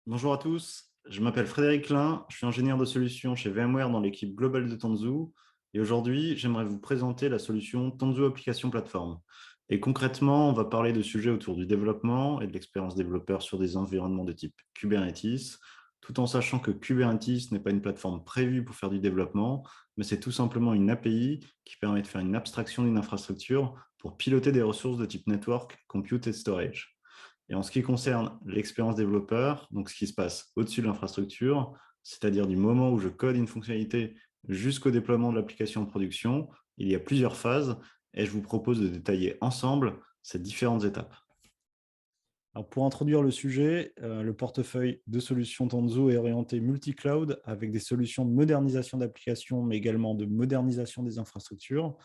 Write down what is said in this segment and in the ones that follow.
Bonjour à tous, je m'appelle Frédéric Klein, je suis ingénieur de solutions chez VMware dans l'équipe globale de Tanzu et aujourd'hui j'aimerais vous présenter la solution Tanzu Application Platform. Et concrètement, on va parler de sujets autour du développement et de l'expérience développeur sur des environnements de type Kubernetes, tout en sachant que Kubernetes n'est pas une plateforme prévue pour faire du développement, mais c'est tout simplement une API qui permet de faire une abstraction d'une infrastructure pour piloter des ressources de type network, compute et storage. Et en ce qui concerne l'expérience développeur, donc ce qui se passe au-dessus de l'infrastructure, c'est-à-dire du moment où je code une fonctionnalité jusqu'au déploiement de l'application en production, il y a plusieurs phases et je vous propose de détailler ensemble ces différentes étapes. Alors pour introduire le sujet, le portefeuille de solutions Tanzu est orienté multi-cloud avec des solutions de modernisation d'applications, mais également de modernisation des infrastructures.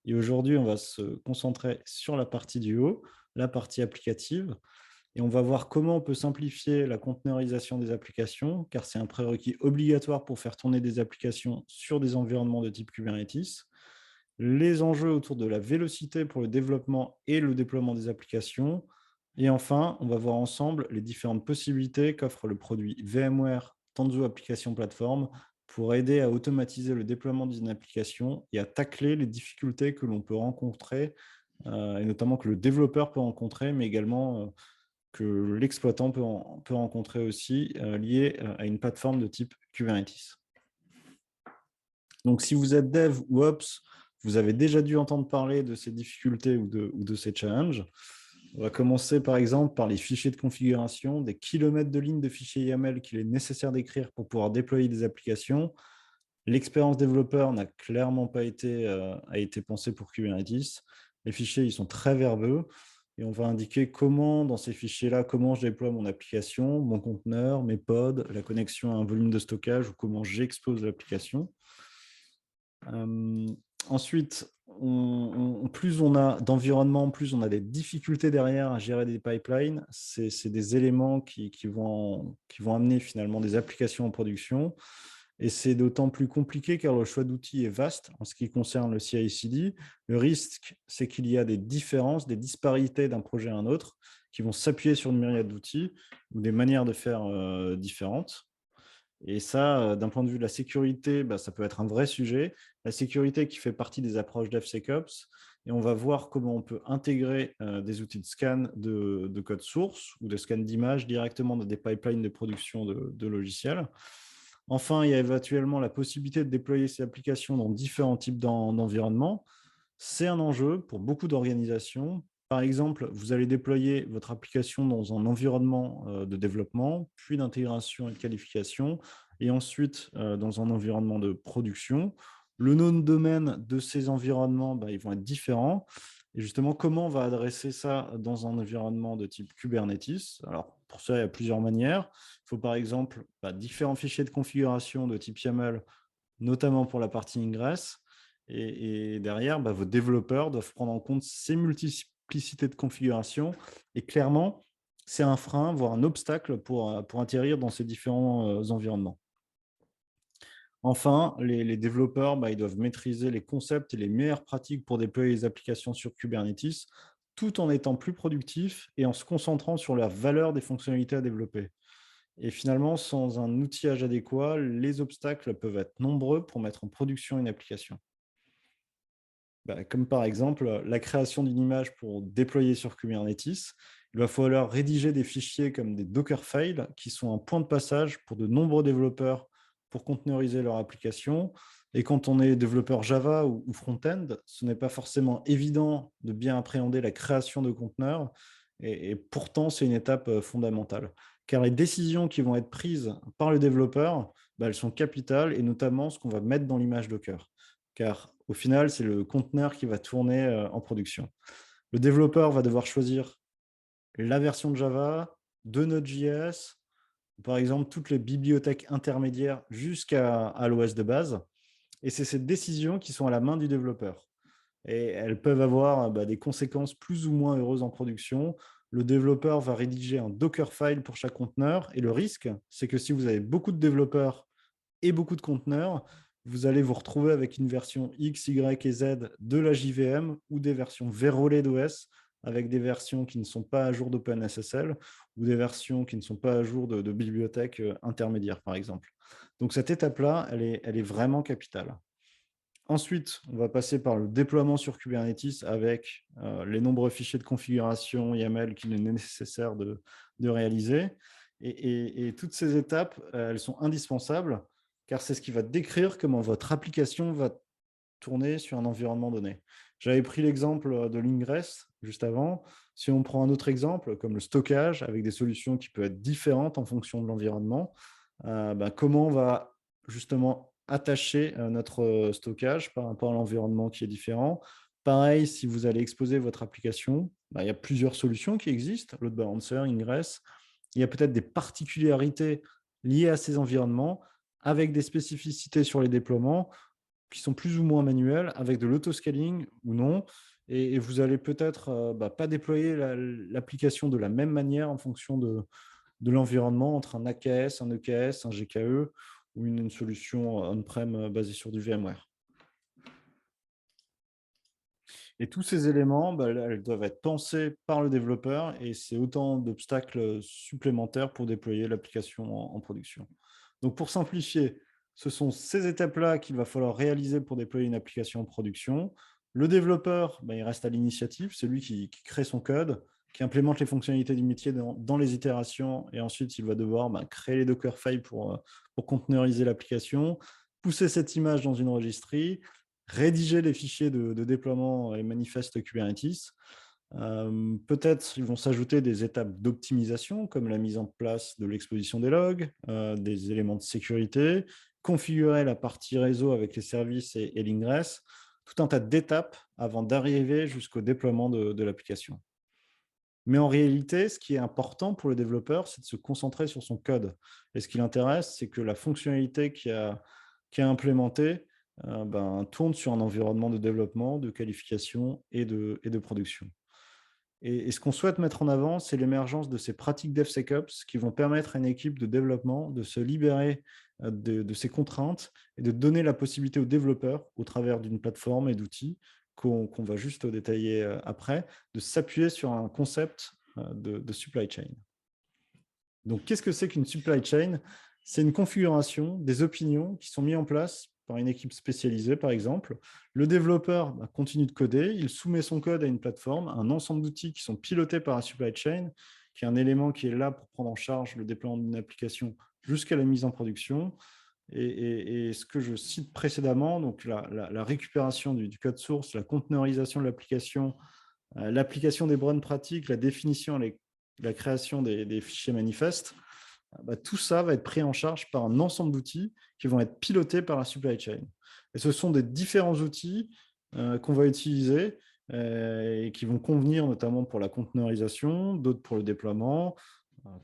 Et aujourd'hui, on va se concentrer sur la partie du haut, la partie applicative. Et on va voir comment on peut simplifier la conteneurisation des applications, car c'est un prérequis obligatoire pour faire tourner des applications sur des environnements de type Kubernetes. Les enjeux autour de la vélocité pour le développement et le déploiement des applications. Et enfin, on va voir ensemble les différentes possibilités qu'offre le produit VMware Tanzu Application Platform pour aider à automatiser le déploiement d'une application et à tacler les difficultés que l'on peut rencontrer, et notamment que le développeur peut rencontrer, mais également que l'exploitant peut rencontrer aussi, lié à une plateforme de type Kubernetes. Donc, si vous êtes dev ou ops, vous avez déjà dû entendre parler de ces difficultés ou de ces challenges. On va commencer par exemple par les fichiers de configuration, des kilomètres de lignes de fichiers YAML qu'il est nécessaire d'écrire pour pouvoir déployer des applications. L'expérience développeur n'a clairement pas été, a été pensée pour Kubernetes. Les fichiers, ils sont très verbeux et on va indiquer comment, dans ces fichiers-là, comment je déploie mon application, mon conteneur, mes pods, la connexion à un volume de stockage ou comment j'expose l'application. Ensuite, plus on a d'environnement, plus on a des difficultés derrière à gérer des pipelines. C'est des éléments qui vont amener finalement des applications en production. Et c'est d'autant plus compliqué car le choix d'outils est vaste en ce qui concerne le CI/CD. Le risque, c'est qu'il y a des différences, des disparités d'un projet à un autre qui vont s'appuyer sur une myriade d'outils ou des manières de faire différentes. Et ça, d'un point de vue de la sécurité, ça peut être un vrai sujet. La sécurité qui fait partie des approches DevSecOps. Et on va voir comment on peut intégrer des outils de scan de code source ou de scan d'images directement dans des pipelines de production de logiciels. Enfin, il y a éventuellement la possibilité de déployer ces applications dans différents types d'environnements. C'est un enjeu pour beaucoup d'organisations. Par exemple, vous allez déployer votre application dans un environnement de développement, puis d'intégration et de qualification, et ensuite dans un environnement de production. Le nom de domaine de ces environnements, ils vont être différents. Et justement, comment on va adresser ça dans un environnement de type Kubernetes? Alors, pour ça, il y a plusieurs manières. Il faut par exemple différents fichiers de configuration de type YAML, notamment pour la partie ingress. Et derrière, vos développeurs doivent prendre en compte ces multiplicités de configuration. Et clairement, c'est un frein, voire un obstacle pour atterrir dans ces différents environnements. Enfin, les développeurs, ils doivent maîtriser les concepts et les meilleures pratiques pour déployer les applications sur Kubernetes, tout en étant plus productifs et en se concentrant sur la valeur des fonctionnalités à développer. Et finalement, sans un outillage adéquat, les obstacles peuvent être nombreux pour mettre en production une application. Comme par exemple la création d'une image pour déployer sur Kubernetes. Il va falloir rédiger des fichiers comme des Dockerfiles qui sont un point de passage pour de nombreux développeurs pour conteneuriser leur application. Et quand on est développeur Java ou front-end, ce n'est pas forcément évident de bien appréhender la création de conteneurs. Et pourtant, c'est une étape fondamentale. Car les décisions qui vont être prises par le développeur, elles sont capitales, et notamment ce qu'on va mettre dans l'image Docker. Car au final, c'est le conteneur qui va tourner en production. Le développeur va devoir choisir la version de Java, de Node.js, par exemple, toutes les bibliothèques intermédiaires jusqu'à l'OS de base. Et c'est ces décisions qui sont à la main du développeur. Et elles peuvent avoir des conséquences plus ou moins heureuses en production. Le développeur va rédiger un Dockerfile pour chaque conteneur. Et le risque, c'est que si vous avez beaucoup de développeurs et beaucoup de conteneurs, vous allez vous retrouver avec une version X, Y et Z de la JVM ou des versions vérolées d'OS avec des versions qui ne sont pas à jour d'OpenSSL ou des versions qui ne sont pas à jour de bibliothèques intermédiaires, par exemple. Donc, cette étape-là, elle est vraiment capitale. Ensuite, on va passer par le déploiement sur Kubernetes avec les nombreux fichiers de configuration YAML qu'il est nécessaire de réaliser. Et toutes ces étapes, elles sont indispensables car c'est ce qui va décrire comment votre application va tourner sur un environnement donné. J'avais pris l'exemple de l'Ingress juste avant. Si on prend un autre exemple, comme le stockage, avec des solutions qui peuvent être différentes en fonction de l'environnement, comment on va justement attacher notre stockage par rapport à l'environnement qui est différent. Pareil, si vous allez exposer votre application, il y a plusieurs solutions qui existent, load balancer, Ingress. Il y a peut-être des particularités liées à ces environnements avec des spécificités sur les déploiements qui sont plus ou moins manuels, avec de l'autoscaling ou non. Et vous allez peut-être pas déployer l'application de la même manière en fonction de l'environnement entre un AKS, un EKS, un GKE ou une solution on-prem basée sur du VMware. Et tous ces éléments, elles doivent être pensés par le développeur et c'est autant d'obstacles supplémentaires pour déployer l'application en production. Donc, pour simplifier, ce sont ces étapes-là qu'il va falloir réaliser pour déployer une application en production. Le développeur, il reste à l'initiative, c'est lui qui crée son code, qui implémente les fonctionnalités du métier dans les itérations et ensuite, il va devoir créer les Dockerfiles pour containeriser l'application, pousser cette image dans une registry, rédiger les fichiers de déploiement et manifeste Kubernetes. Peut-être ils vont s'ajouter des étapes d'optimisation comme la mise en place de l'exposition des logs, des éléments de sécurité, configurer la partie réseau avec les services et l'ingress, tout un tas d'étapes avant d'arriver jusqu'au déploiement de l'application. Mais en réalité, ce qui est important pour le développeur, c'est de se concentrer sur son code. Et ce qui l'intéresse, c'est que la fonctionnalité qui a implémentée tourne sur un environnement de développement, de qualification et de production. Et ce qu'on souhaite mettre en avant, c'est l'émergence de ces pratiques DevSecOps qui vont permettre à une équipe de développement de se libérer de ces contraintes et de donner la possibilité aux développeurs, au travers d'une plateforme et d'outils qu'on va juste détailler après, de s'appuyer sur un concept de supply chain. Donc, qu'est-ce que c'est qu'une supply chain? C'est une configuration des opinions qui sont mises en place par une équipe spécialisée, par exemple. Le développeur continue de coder, il soumet son code à une plateforme, un ensemble d'outils qui sont pilotés par la supply chain, qui est un élément qui est là pour prendre en charge le déploiement d'une application jusqu'à la mise en production. Et ce que je cite précédemment, donc la récupération du code source, la conteneurisation de l'application, l'application des bonnes pratiques, la définition, la création des fichiers manifestes, tout ça va être pris en charge par un ensemble d'outils qui vont être pilotés par la supply chain. Et ce sont des différents outils qu'on va utiliser et qui vont convenir notamment pour la conteneurisation, d'autres pour le déploiement,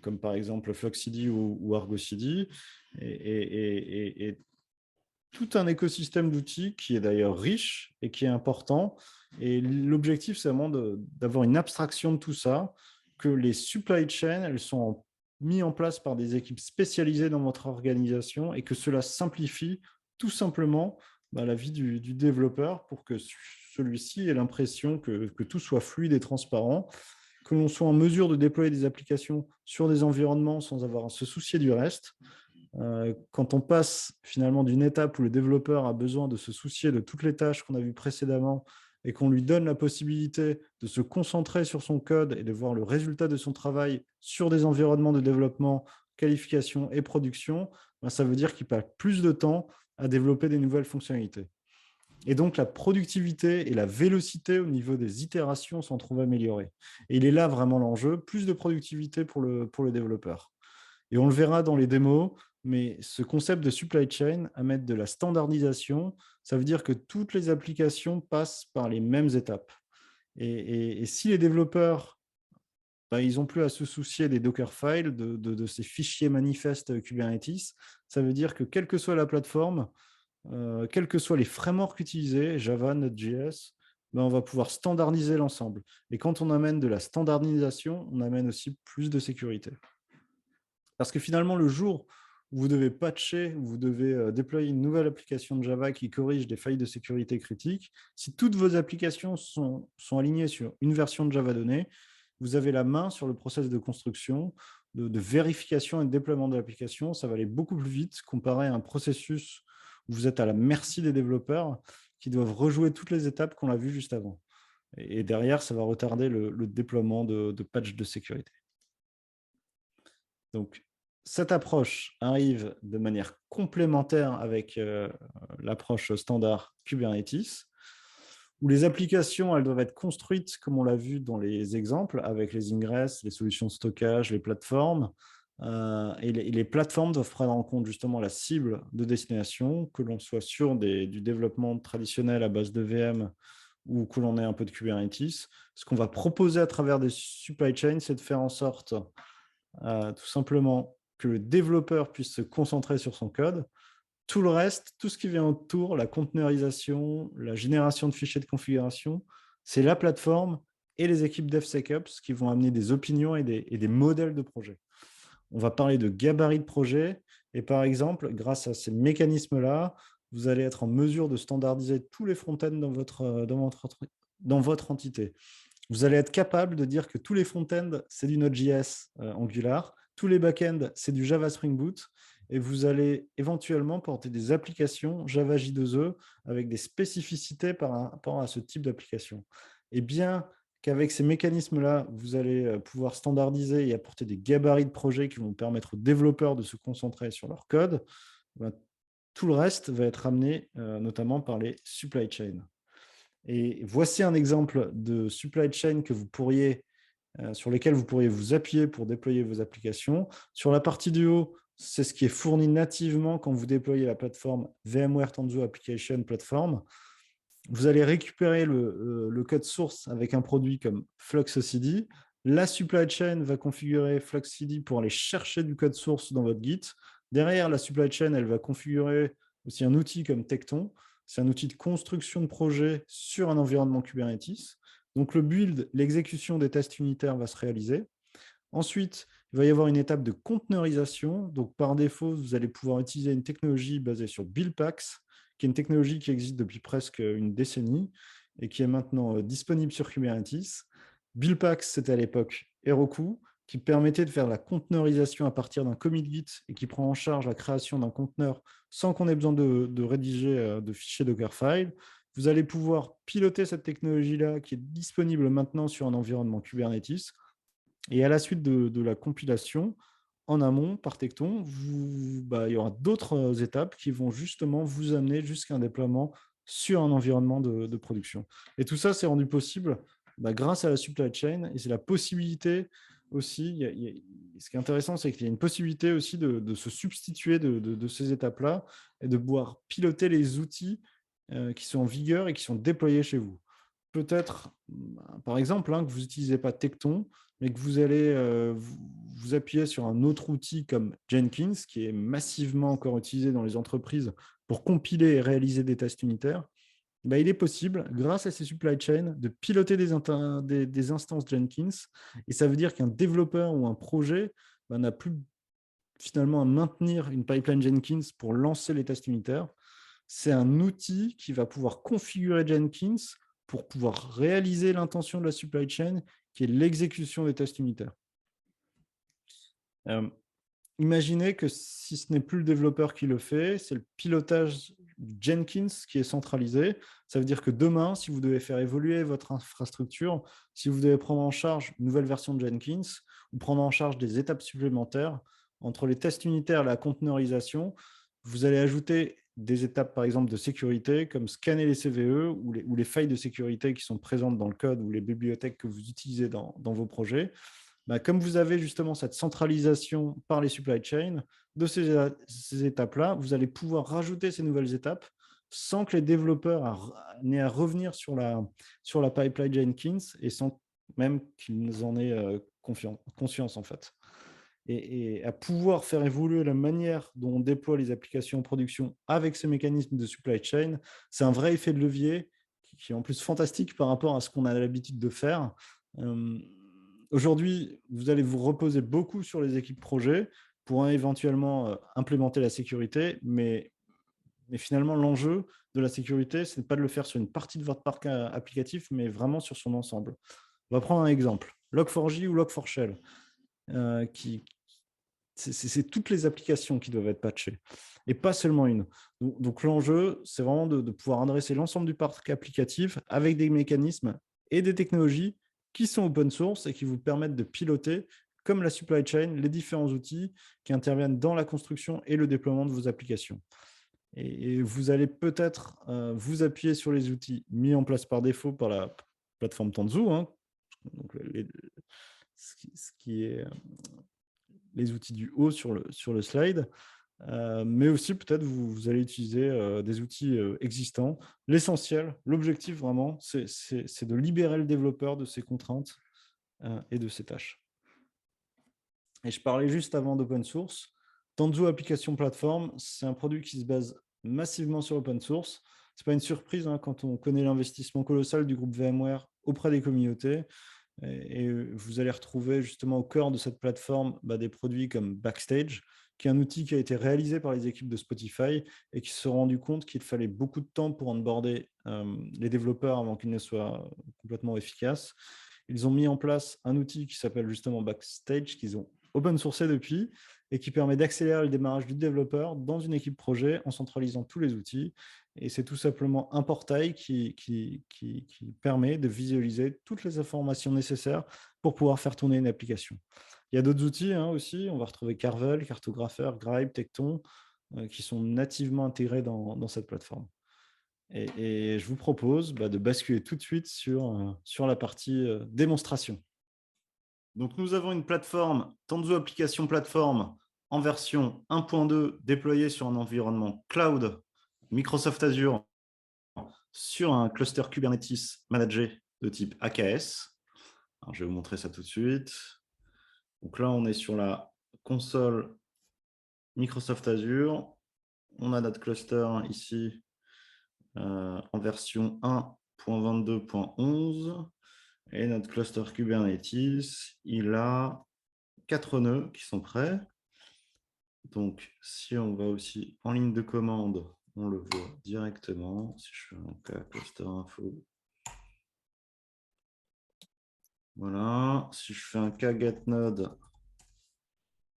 comme par exemple FluxCD ou ArgoCD, et tout un écosystème d'outils qui est d'ailleurs riche et qui est important. Et l'objectif, c'est vraiment d'avoir une abstraction de tout ça, que les supply chains, elles sont mises en place par des équipes spécialisées dans votre organisation et que cela simplifie tout simplement la vie du développeur pour que celui-ci ait l'impression que tout soit fluide et transparent, que l'on soit en mesure de déployer des applications sur des environnements sans avoir à se soucier du reste. Quand on passe finalement d'une étape où le développeur a besoin de se soucier de toutes les tâches qu'on a vues précédemment et qu'on lui donne la possibilité de se concentrer sur son code et de voir le résultat de son travail sur des environnements de développement, qualification et production, ça veut dire qu'il passe plus de temps à développer des nouvelles fonctionnalités. Et donc, la productivité et la vélocité au niveau des itérations s'en trouvent améliorées. Et il est là vraiment l'enjeu, plus de productivité pour le développeur. Et on le verra dans les démos, mais ce concept de supply chain, à mettre de la standardisation, ça veut dire que toutes les applications passent par les mêmes étapes. Et si les développeurs, ils n'ont plus à se soucier des Dockerfiles, de ces fichiers manifestes Kubernetes, ça veut dire que quelle que soit la plateforme, quels que soient les frameworks utilisés, Java, Node.js, on va pouvoir standardiser l'ensemble. Et quand on amène de la standardisation, on amène aussi plus de sécurité. Parce que finalement, le jour où vous devez patcher, où vous devez déployer une nouvelle application de Java qui corrige des failles de sécurité critiques. Si toutes vos applications sont alignées sur une version de Java donnée, vous avez la main sur le process de construction, de vérification et de déploiement de l'application. Ça va aller beaucoup plus vite comparé à un processus où vous êtes à la merci des développeurs qui doivent rejouer toutes les étapes qu'on a vues juste avant. Et derrière, ça va retarder le déploiement de patchs de sécurité. Donc, cette approche arrive de manière complémentaire avec l'approche standard Kubernetes, où les applications, elles doivent être construites, comme on l'a vu dans les exemples, avec les ingress, les solutions de stockage, les plateformes. Et les plateformes doivent prendre en compte justement la cible de destination, que l'on soit sur du développement traditionnel à base de VM ou que l'on ait un peu de Kubernetes. Ce qu'on va proposer à travers des supply chains, c'est de faire en sorte tout simplement que le développeur puisse se concentrer sur son code. Tout le reste, tout ce qui vient autour, la conteneurisation, la génération de fichiers de configuration, c'est la plateforme et les équipes DevSecOps qui vont amener des opinions et des modèles de projet. On va parler de gabarit de projet et par exemple, grâce à ces mécanismes-là, vous allez être en mesure de standardiser tous les front-ends dans votre entité. Vous allez être capable de dire que tous les front-ends, c'est du Node.js Angular, tous les back-ends, c'est du Java Spring Boot, et vous allez éventuellement porter des applications Java J2E avec des spécificités par rapport à ce type d'application. Et bien qu'avec ces mécanismes-là, vous allez pouvoir standardiser et apporter des gabarits de projets qui vont permettre aux développeurs de se concentrer sur leur code, ben, tout le reste va être amené notamment par les supply chains. Et voici un exemple de supply chain que vous pourriez, sur lesquels vous pourriez vous appuyer pour déployer vos applications. Sur la partie du haut, c'est ce qui est fourni nativement quand vous déployez la plateforme VMware Tanzu Application Platform. Vous allez récupérer le code source avec un produit comme FluxCD. La supply chain va configurer FluxCD pour aller chercher du code source dans votre Git. Derrière, la supply chain, elle va configurer aussi un outil comme Tekton. C'est un outil de construction de projet sur un environnement Kubernetes. Donc, le build, l'exécution des tests unitaires va se réaliser. Ensuite, il va y avoir une étape de conteneurisation. Donc, par défaut, vous allez pouvoir utiliser une technologie basée sur Buildpacks, qui est une technologie qui existe depuis presque une décennie et qui est maintenant disponible sur Kubernetes. Buildpacks, c'était à l'époque Heroku, qui permettait de faire la conteneurisation à partir d'un commit Git et qui prend en charge la création d'un conteneur sans qu'on ait besoin de rédiger de fichiers Dockerfile. Vous allez pouvoir piloter cette technologie-là qui est disponible maintenant sur un environnement Kubernetes. Et à la suite de la compilation, en amont, par Tekton, il y aura d'autres étapes qui vont justement vous amener jusqu'à un déploiement sur un environnement de production. Et tout ça, c'est rendu possible grâce à la supply chain. Et c'est la possibilité aussi, ce qui est intéressant, c'est qu'il y a une possibilité aussi de se substituer de ces étapes-là et de pouvoir piloter les outils qui sont en vigueur et qui sont déployés chez vous. Peut-être, par exemple, que vous n'utilisez pas Tekton, mais que vous allez vous appuyer sur un autre outil comme Jenkins, qui est massivement encore utilisé dans les entreprises pour compiler et réaliser des tests unitaires. Il est possible, grâce à ces supply chains, de piloter des instances Jenkins. Et ça veut dire qu'un développeur ou un projet n'a plus finalement à maintenir une pipeline Jenkins pour lancer les tests unitaires. C'est un outil qui va pouvoir configurer Jenkins pour pouvoir réaliser l'intention de la supply chain, qui est l'exécution des tests unitaires. Imaginez que si ce n'est plus le développeur qui le fait, c'est le pilotage Jenkins qui est centralisé. Ça veut dire que demain, si vous devez faire évoluer votre infrastructure, si vous devez prendre en charge une nouvelle version de Jenkins ou prendre en charge des étapes supplémentaires, entre les tests unitaires et la conteneurisation, vous allez ajouter des étapes, par exemple, de sécurité, comme scanner les CVE ou les failles de sécurité qui sont présentes dans le code ou les bibliothèques que vous utilisez dans vos projets. Comme vous avez justement cette centralisation par les supply chains de ces étapes-là, vous allez pouvoir rajouter ces nouvelles étapes sans que les développeurs n'aient à revenir sur la pipeline Jenkins et sans même qu'ils en aient conscience en fait. Et à pouvoir faire évoluer la manière dont on déploie les applications en production avec ces mécanismes de supply chain, c'est un vrai effet de levier qui est en plus fantastique par rapport à ce qu'on a l'habitude de faire. Aujourd'hui, vous allez vous reposer beaucoup sur les équipes projet pour éventuellement implémenter la sécurité, mais finalement, l'enjeu de la sécurité, ce n'est pas de le faire sur une partie de votre parc applicatif, mais vraiment sur son ensemble. On va prendre un exemple, Log4j ou Log4Shell, c'est toutes les applications qui doivent être patchées, et pas seulement une. Donc l'enjeu, c'est vraiment de pouvoir adresser l'ensemble du parc applicatif avec des mécanismes et des technologies qui sont open source et qui vous permettent de piloter, comme la supply chain, les différents outils qui interviennent dans la construction et le déploiement de vos applications. Et vous allez peut-être vous appuyer sur les outils mis en place par défaut par la plateforme Tanzu, hein, donc ce qui est les outils du haut sur le slide, mais aussi peut-être vous allez utiliser des outils existants. L'essentiel, l'objectif vraiment, c'est de libérer le développeur de ses contraintes et de ses tâches. Et je parlais juste avant d'open source. Tanzu Application Platform, c'est un produit qui se base massivement sur l'open source. Ce n'est pas une surprise hein, quand on connaît l'investissement colossal du groupe VMware auprès des communautés. Et vous allez retrouver justement au cœur de cette plateforme des produits comme Backstage, qui est un outil qui a été réalisé par les équipes de Spotify et qui se sont rendus compte qu'il fallait beaucoup de temps pour onboarder les développeurs avant qu'ils ne soient complètement efficaces. Ils ont mis en place un outil qui s'appelle justement Backstage, qu'ils ont open sourcé depuis et qui permet d'accélérer le démarrage du développeur dans une équipe projet en centralisant tous les outils. Et c'est tout simplement un portail qui permet de visualiser toutes les informations nécessaires pour pouvoir faire tourner une application. Il y a d'autres outils aussi. On va retrouver Carvel, Cartographer, Grype, Tecton, qui sont nativement intégrés dans cette plateforme. Et je vous propose de basculer tout de suite sur la partie démonstration. Donc, nous avons une plateforme, Tanzu Application Platform, en version 1.2 déployée sur un environnement cloud Microsoft Azure sur un cluster Kubernetes managé de type AKS. Alors, je vais vous montrer ça tout de suite. Donc là, on est sur la console Microsoft Azure. On a notre cluster ici en version 1.22.11. Et notre cluster Kubernetes, il a 4 nœuds qui sont prêts. Donc, si on va aussi en ligne de commande, on le voit directement. Si je fais un cas cluster info, voilà. Si je fais un cas get node,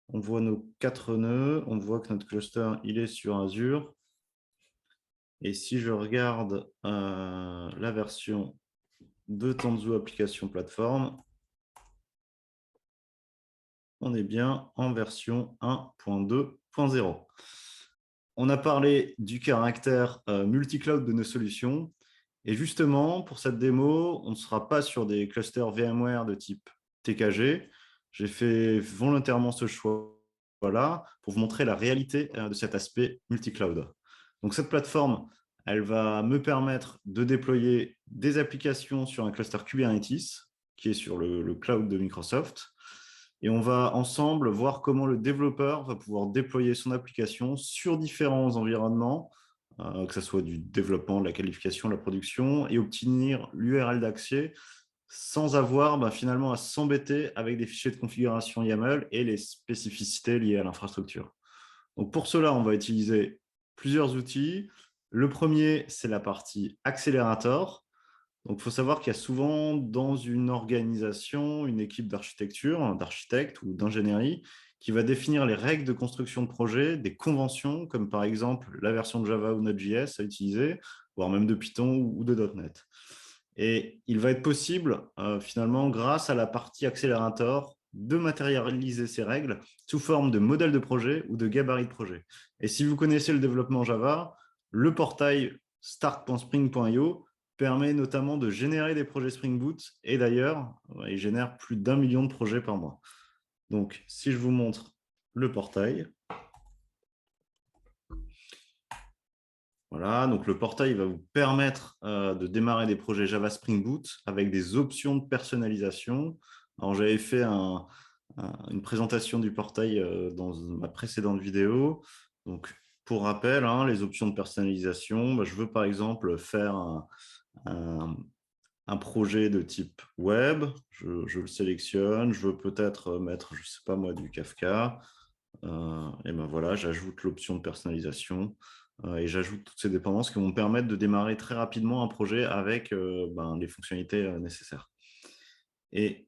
on voit nos 4 nœuds. On voit que notre cluster, il est sur Azure. Et si je regarde la version de Tanzu Application Platform, on est bien en version 1.2.0. On a parlé du caractère multi-cloud de nos solutions. Et justement, pour cette démo, on ne sera pas sur des clusters VMware de type TKG. J'ai fait volontairement ce choix-là pour vous montrer la réalité de cet aspect multi-cloud. Donc, cette plateforme, elle va me permettre de déployer des applications sur un cluster Kubernetes qui est sur le cloud de Microsoft. Et on va ensemble voir comment le développeur va pouvoir déployer son application sur différents environnements, que ce soit du développement, de la qualification, de la production, et obtenir l'URL d'accès sans avoir finalement à s'embêter avec des fichiers de configuration YAML et les spécificités liées à l'infrastructure. Donc pour cela, on va utiliser plusieurs outils. Le premier, c'est la partie accélérateur. Donc, il faut savoir qu'il y a souvent dans une organisation une équipe d'architecture, d'architectes ou d'ingénierie qui va définir les règles de construction de projet, des conventions, comme par exemple la version de Java ou Node.js à utiliser, voire même de Python ou de .NET. Et il va être possible, finalement, grâce à la partie accélérateur, de matérialiser ces règles sous forme de modèle de projet ou de gabarit de projet. Et si vous connaissez le développement Java, le portail start.spring.io permet notamment de générer des projets Spring Boot et d'ailleurs, il génère plus d'1 million de projets par mois. Donc, si je vous montre le portail, voilà, donc le portail va vous permettre de démarrer des projets Java Spring Boot avec des options de personnalisation. Alors, j'avais fait une présentation du portail dans ma précédente vidéo. Donc, pour rappel, les options de personnalisation, je veux par exemple faire un projet de type web, je le sélectionne, je veux peut-être mettre, je ne sais pas moi, du Kafka, Et ben voilà, j'ajoute l'option de personnalisation et j'ajoute toutes ces dépendances qui vont me permettre de démarrer très rapidement un projet avec les fonctionnalités nécessaires. Et,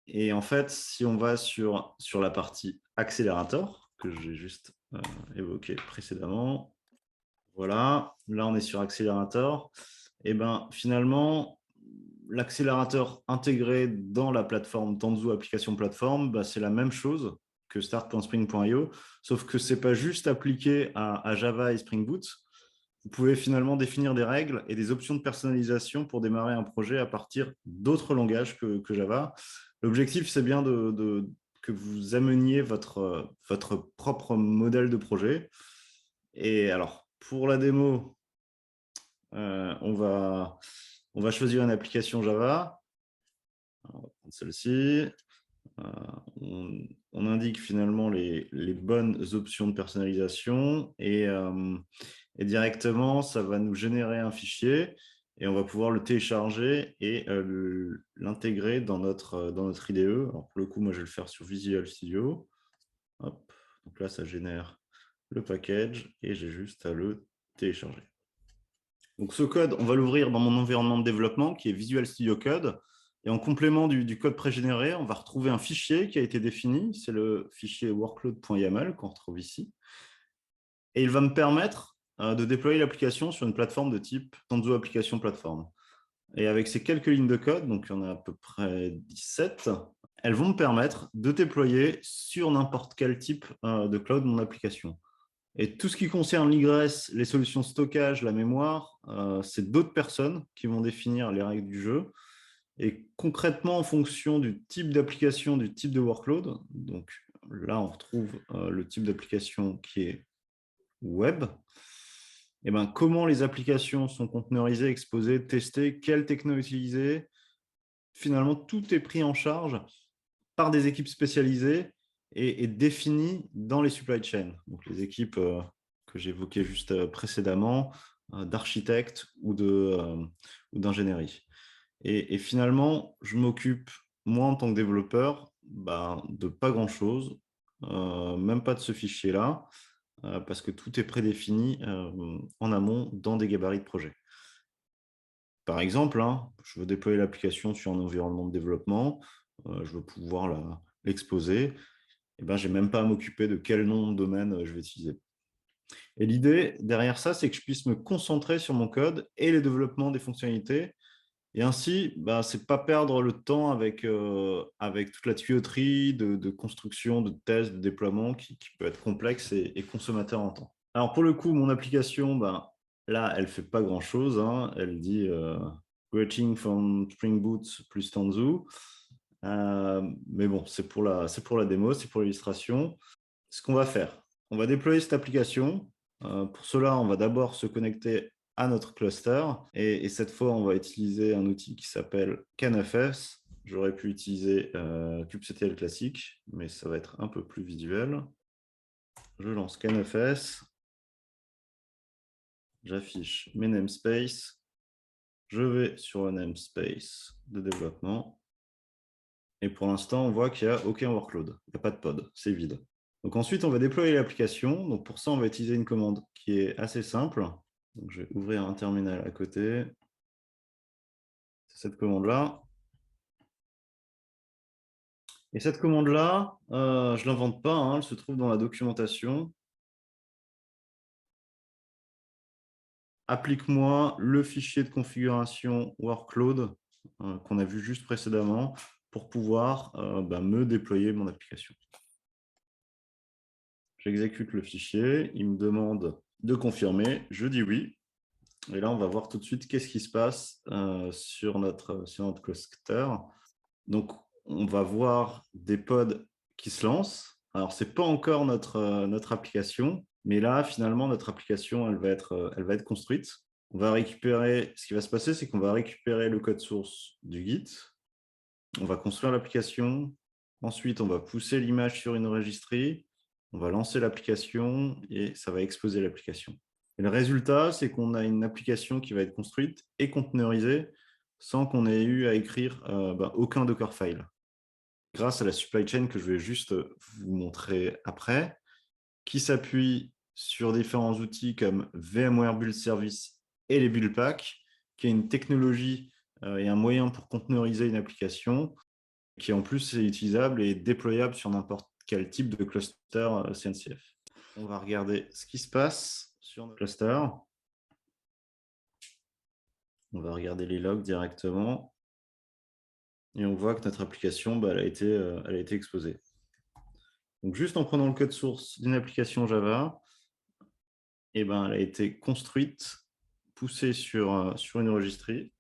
et en fait, si on va sur la partie accélérateur, que j'ai juste évoqué précédemment, voilà, là on est sur accélérateur, et ben finalement, l'accélérateur intégré dans la plateforme Tanzu Application Platform, c'est la même chose que start.spring.io, sauf que ce n'est pas juste appliqué à Java et Spring Boot. Vous pouvez finalement définir des règles et des options de personnalisation pour démarrer un projet à partir d'autres langages que Java. L'objectif, c'est bien que vous ameniez votre propre modèle de projet. Et alors, pour la démo, on va choisir une application Java. On va prendre celle-ci. On indique finalement les bonnes options de personnalisation et directement, ça va nous générer un fichier et on va pouvoir le télécharger et l'intégrer dans notre IDE. Alors pour le coup, moi, je vais le faire sur Visual Studio. Hop. Donc là, ça génère le package et j'ai juste à le télécharger. Donc ce code, on va l'ouvrir dans mon environnement de développement qui est Visual Studio Code. Et en complément du code pré-généré, on va retrouver un fichier qui a été défini. C'est le fichier workload.yaml qu'on retrouve ici. Et il va me permettre de déployer l'application sur une plateforme de type Tanzu Application Platform. Et avec ces quelques lignes de code, donc il y en a à peu près 17, elles vont me permettre de déployer sur n'importe quel type de cloud mon application. Et tout ce qui concerne l'IGRES, les solutions stockage, la mémoire, c'est d'autres personnes qui vont définir les règles du jeu. Et concrètement, en fonction du type d'application, du type de workload, donc là, on retrouve le type d'application qui est web, et ben, comment les applications sont conteneurisées, exposées, testées, quelle techno utiliser. Finalement, tout est pris en charge par des équipes spécialisées et définies dans les supply chains. Donc, les équipes que j'évoquais juste précédemment, d'architectes ou d'ingénierie. Et finalement, je m'occupe, moi, en tant que développeur, de pas grand-chose, même pas de ce fichier-là, parce que tout est prédéfini en amont dans des gabarits de projet. Par exemple, je veux déployer l'application sur un environnement de développement, je veux pouvoir l'exposer, et je n'ai même pas à m'occuper de quel nom de domaine je vais utiliser. Et l'idée derrière ça, c'est que je puisse me concentrer sur mon code et le développement des fonctionnalités. Et ainsi, ce n'est pas perdre le temps avec toute la tuyauterie de construction, de tests, de déploiement qui peut être complexe et consommateur en temps. Alors pour le coup, mon application, là, elle ne fait pas grand-chose. Elle dit Greeting from Spring Boot plus Tanzu. Mais bon, c'est pour la démo, c'est pour l'illustration. Ce qu'on va faire, on va déployer cette application. Pour cela, on va d'abord se connecter à notre cluster. Et cette fois, on va utiliser un outil qui s'appelle CanFS. J'aurais pu utiliser kubectl classique, mais ça va être un peu plus visuel. Je lance CanFS. J'affiche mes namespaces. Je vais sur le namespace de développement. Et pour l'instant, on voit qu'il n'y a aucun workload. Il n'y a pas de pod, c'est vide. Donc ensuite, on va déployer l'application. Donc pour ça, on va utiliser une commande qui est assez simple. Donc je vais ouvrir un terminal à côté. C'est cette commande-là. Et cette commande-là, je ne l'invente pas, elle se trouve dans la documentation. Applique-moi le fichier de configuration workload qu'on a vu juste précédemment pour pouvoir me déployer mon application. J'exécute le fichier, il me demande de confirmer, je dis oui. Et là, on va voir tout de suite qu'est-ce qui se passe sur notre cluster. Donc, on va voir des pods qui se lancent. Alors, ce n'est pas encore notre application, mais là, finalement, notre application, elle va être construite. On va récupérer, ce qui va se passer, c'est qu'on va récupérer le code source du Git. On va construire l'application. Ensuite, on va pousser l'image sur une registry. On va lancer l'application et ça va exposer l'application. Et le résultat, c'est qu'on a une application qui va être construite et conteneurisée sans qu'on ait eu à écrire aucun Dockerfile. grâce à la supply chain que je vais juste vous montrer après, qui s'appuie sur différents outils comme VMware Build Service et les Build Packs, qui est une technologie et un moyen pour containeriser une application qui en plus est utilisable et déployable sur n'importe quel type de cluster CNCF. On va regarder ce qui se passe sur notre cluster. On va regarder les logs directement. Et on voit que notre application, elle a été exposée. Donc, juste en prenant le code source d'une application Java, elle a été construite, poussée sur une registry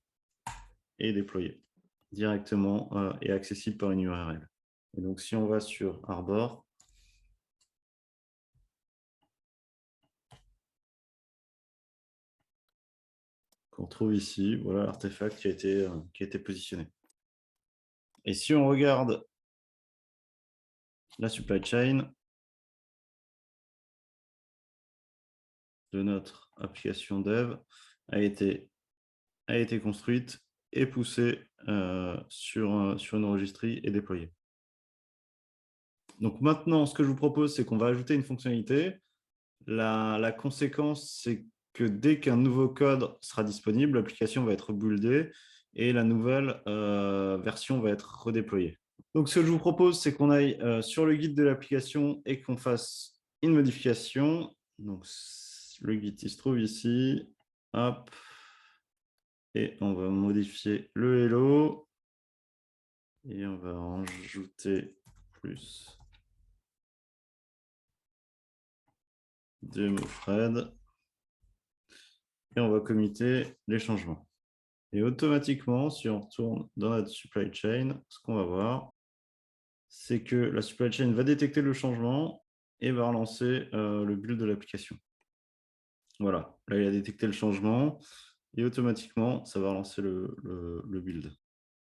et déployée directement et accessible par une URL. Et donc, si on va sur Arbor, qu'on trouve ici, voilà l'artefact qui a été positionné. Et si on regarde la supply chain de notre application dev, a été construite et poussée sur une registry et déployée. Donc maintenant, ce que je vous propose, c'est qu'on va ajouter une fonctionnalité. La conséquence, c'est que dès qu'un nouveau code sera disponible, l'application va être buildée et la nouvelle version va être redéployée. Donc, ce que je vous propose, c'est qu'on aille sur le guide de l'application et qu'on fasse une modification. Donc, le guide, il se trouve ici. Hop. Et on va modifier le hello. Et on va en rajouter plus demo Fred. Et on va committer les changements. Et automatiquement, si on retourne dans notre supply chain, ce qu'on va voir, c'est que la supply chain va détecter le changement et va relancer le build de l'application. Voilà, là, il a détecté le changement et automatiquement, ça va relancer le build.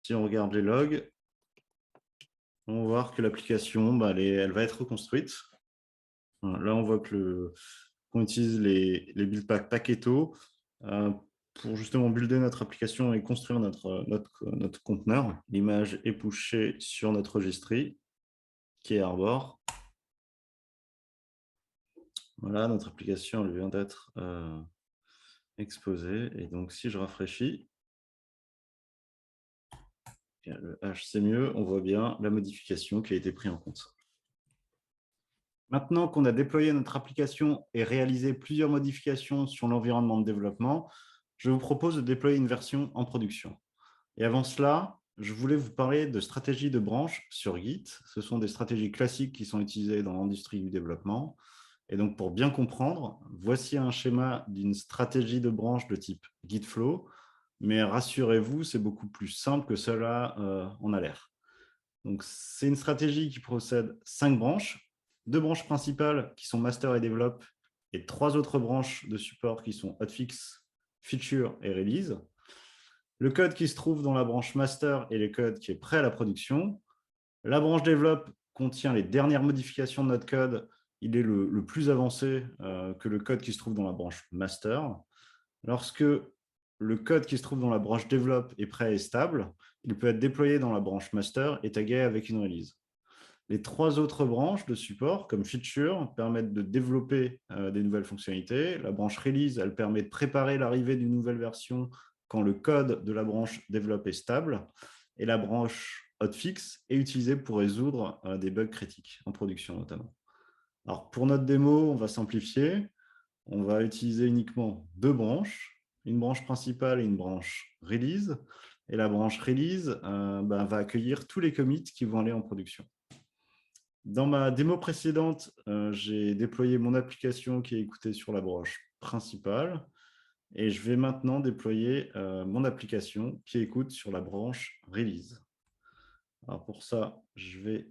Si on regarde les logs, on va voir que l'application, elle va être reconstruite. Voilà, là, on voit qu'on utilise les build packs Paketo pour justement builder notre application et construire notre conteneur. L'image est pushée sur notre registry qui est Arbor. Voilà, notre application elle vient d'être exposée. Et donc, si je rafraîchis, le H c'est mieux, on voit bien la modification qui a été prise en compte. Maintenant qu'on a déployé notre application et réalisé plusieurs modifications sur l'environnement de développement, je vous propose de déployer une version en production. Et avant cela, je voulais vous parler de stratégies de branche sur Git. Ce sont des stratégies classiques qui sont utilisées dans l'industrie du développement. Et donc, pour bien comprendre, voici un schéma d'une stratégie de branche de type Git Flow. Mais rassurez-vous, c'est beaucoup plus simple que cela en a l'air. Donc, c'est une stratégie qui possède 5 branches, 2 branches principales qui sont master et develop, et 3 autres branches de support qui sont hotfix, feature et release. Le code qui se trouve dans la branche master est le code qui est prêt à la production. La branche develop contient les dernières modifications de notre code. Il est le plus avancé que le code qui se trouve dans la branche master. Lorsque le code qui se trouve dans la branche develop est prêt et stable, il peut être déployé dans la branche master et tagué avec une release. Les 3 autres branches de support, comme feature, permettent de développer des nouvelles fonctionnalités. La branche release, elle permet de préparer l'arrivée d'une nouvelle version quand le code de la branche develop est stable. Et la branche hotfix est utilisée pour résoudre des bugs critiques, en production notamment. Alors, pour notre démo, on va simplifier. On va utiliser uniquement 2 branches, une branche principale et une branche release. Et la branche release va accueillir tous les commits qui vont aller en production. Dans ma démo précédente, j'ai déployé mon application qui est écoutée sur la branche principale. Et je vais maintenant déployer mon application qui écoute sur la branche release. Alors pour ça, je vais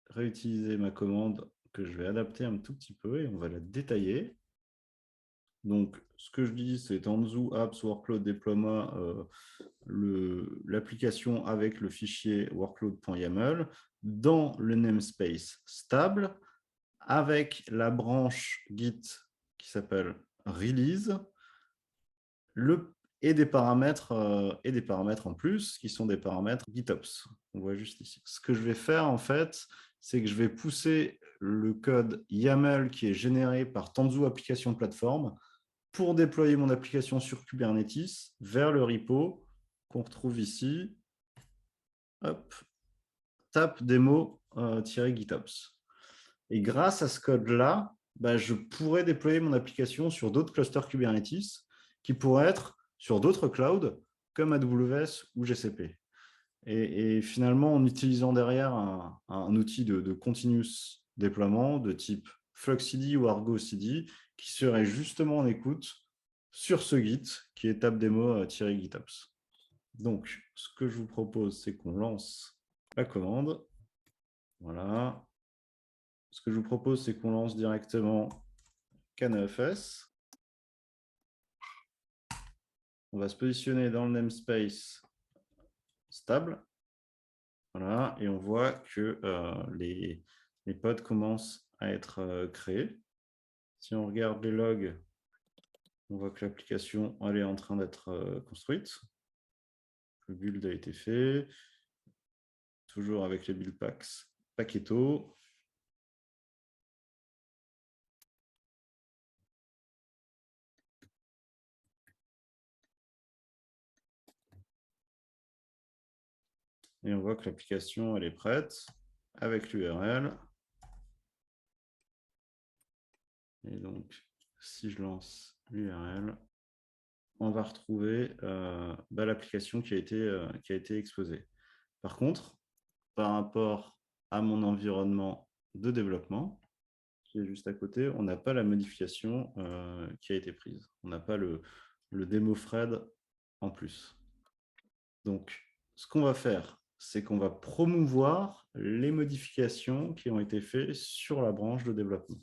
réutiliser ma commande que je vais adapter un tout petit peu et on va la détailler. Donc, ce que je dis, c'est Tanzu Apps Workload Deployment, l'application avec le fichier workload.yaml dans le namespace stable avec la branche Git qui s'appelle release. et des paramètres en plus, qui sont des paramètres GitOps. On voit juste ici. Ce que je vais faire, en fait, c'est que je vais pousser le code YAML qui est généré par Tanzu Application Platform pour déployer mon application sur Kubernetes vers le repo qu'on retrouve ici. Hop, tap demo-GitOps. Et grâce à ce code-là, je pourrais déployer mon application sur d'autres clusters Kubernetes qui pourraient être sur d'autres clouds comme AWS ou GCP. Et finalement, en utilisant derrière un outil de continuous déploiement de type FluxCD ou Argo CD qui serait justement en écoute sur ce Git qui est tabdemo-GitOps. Donc, ce que je vous propose, c'est qu'on lance la commande. Voilà. Ce que je vous propose, c'est qu'on lance directement KNFS. On va se positionner dans le namespace stable. Voilà, et on voit que les pods commencent à être créés. Si on regarde les logs, on voit que l'application est en train d'être construite. Le build a été fait, toujours avec les build packs Paketo. Et on voit que l'application est prête avec l'URL. Et donc, si je lance l'URL, on va retrouver l'application qui a été exposée. Par contre, par rapport à mon environnement de développement, qui est juste à côté, on n'a pas la modification qui a été prise. On n'a pas le démo thread en plus. Donc, ce qu'on va faire, c'est qu'on va promouvoir les modifications qui ont été faites sur la branche de développement.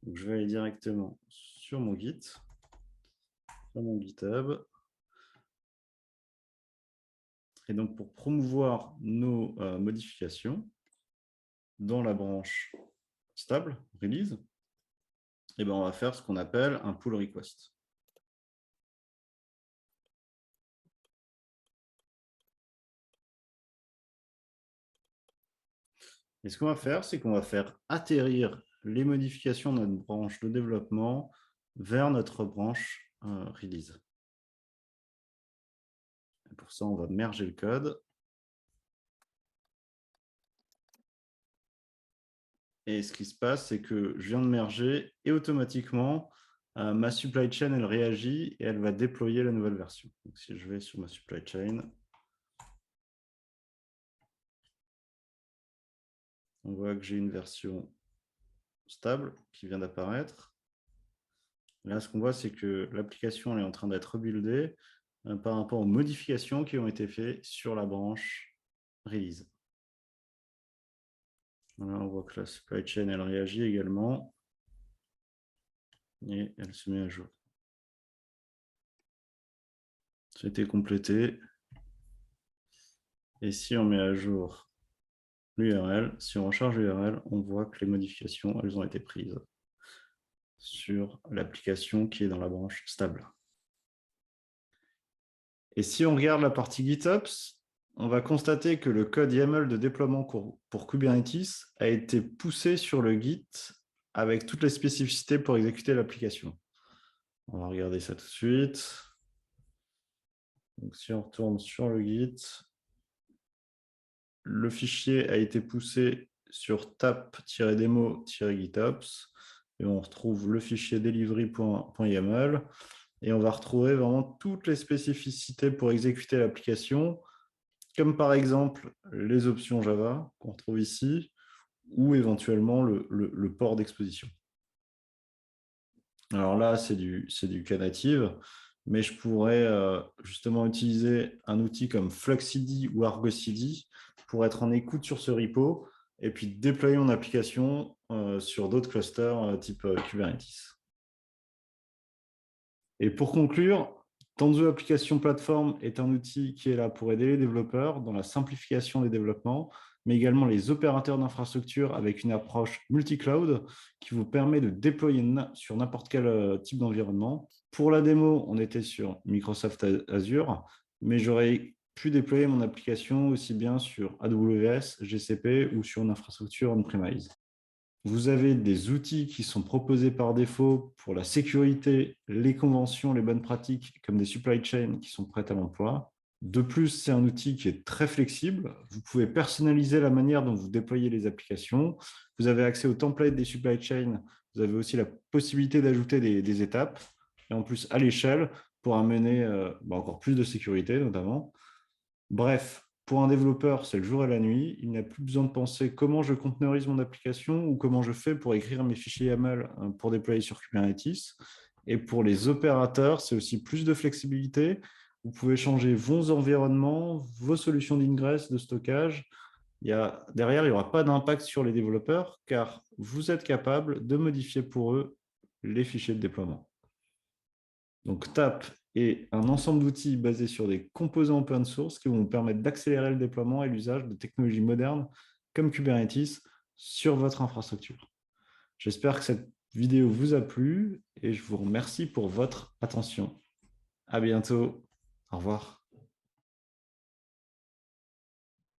Donc, je vais aller directement sur mon Git, sur mon GitHub. Et donc, pour promouvoir nos modifications dans la branche stable, release, on va faire ce qu'on appelle un pull request. Et ce qu'on va faire, c'est qu'on va faire atterrir les modifications de notre branche de développement vers notre branche release. Et pour ça, on va merger le code. Et ce qui se passe, c'est que je viens de merger et automatiquement, ma supply chain, elle réagit et elle va déployer la nouvelle version. Donc, si je vais sur ma supply chain, on voit que j'ai une version stable qui vient d'apparaître. Là, ce qu'on voit, c'est que l'application est en train d'être rebuildée par rapport aux modifications qui ont été faites sur la branche release. Voilà, on voit que la supply chain, elle réagit également et elle se met à jour. C'était complété. Et si on met à jour l'URL, si on recharge l'URL, on voit que les modifications, elles ont été prises sur l'application qui est dans la branche stable. Et si on regarde la partie GitOps, on va constater que le code YAML de déploiement pour Kubernetes a été poussé sur le Git avec toutes les spécificités pour exécuter l'application. On va regarder ça tout de suite. Donc, si on retourne sur le Git, le fichier a été poussé sur tap-demo-gitops et on retrouve le fichier delivery.yaml et on va retrouver vraiment toutes les spécificités pour exécuter l'application, comme par exemple les options Java qu'on retrouve ici ou éventuellement le port d'exposition. Alors là, c'est du Knative, mais je pourrais justement utiliser un outil comme FluxCD ou Argo CD pour être en écoute sur ce repo et puis déployer mon application sur d'autres clusters type Kubernetes. Et pour conclure, Tanzu Application Platform est un outil qui est là pour aider les développeurs dans la simplification des développements, mais également les opérateurs d'infrastructure avec une approche multi-cloud qui vous permet de déployer sur n'importe quel type d'environnement. Pour la démo, on était sur Microsoft Azure, mais j'aurais pu déployer mon application aussi bien sur AWS, GCP ou sur une infrastructure on-premise. Vous avez des outils qui sont proposés par défaut pour la sécurité, les conventions, les bonnes pratiques, comme des supply chains qui sont prêtes à l'emploi. De plus, c'est un outil qui est très flexible. Vous pouvez personnaliser la manière dont vous déployez les applications. Vous avez accès aux templates des supply chains. Vous avez aussi la possibilité d'ajouter des étapes. Et en plus, à l'échelle, pour amener encore plus de sécurité, notamment. Bref, pour un développeur, c'est le jour et la nuit. Il n'a plus besoin de penser comment je containerise mon application ou comment je fais pour écrire mes fichiers YAML pour déployer sur Kubernetes. Et pour les opérateurs, c'est aussi plus de flexibilité. Vous pouvez changer vos environnements, vos solutions d'ingress, de stockage. Derrière, il n'y aura pas d'impact sur les développeurs car vous êtes capable de modifier pour eux les fichiers de déploiement. Donc, TAP est un ensemble d'outils basés sur des composants open source qui vont vous permettre d'accélérer le déploiement et l'usage de technologies modernes comme Kubernetes sur votre infrastructure. J'espère que cette vidéo vous a plu et je vous remercie pour votre attention. À bientôt. Au revoir.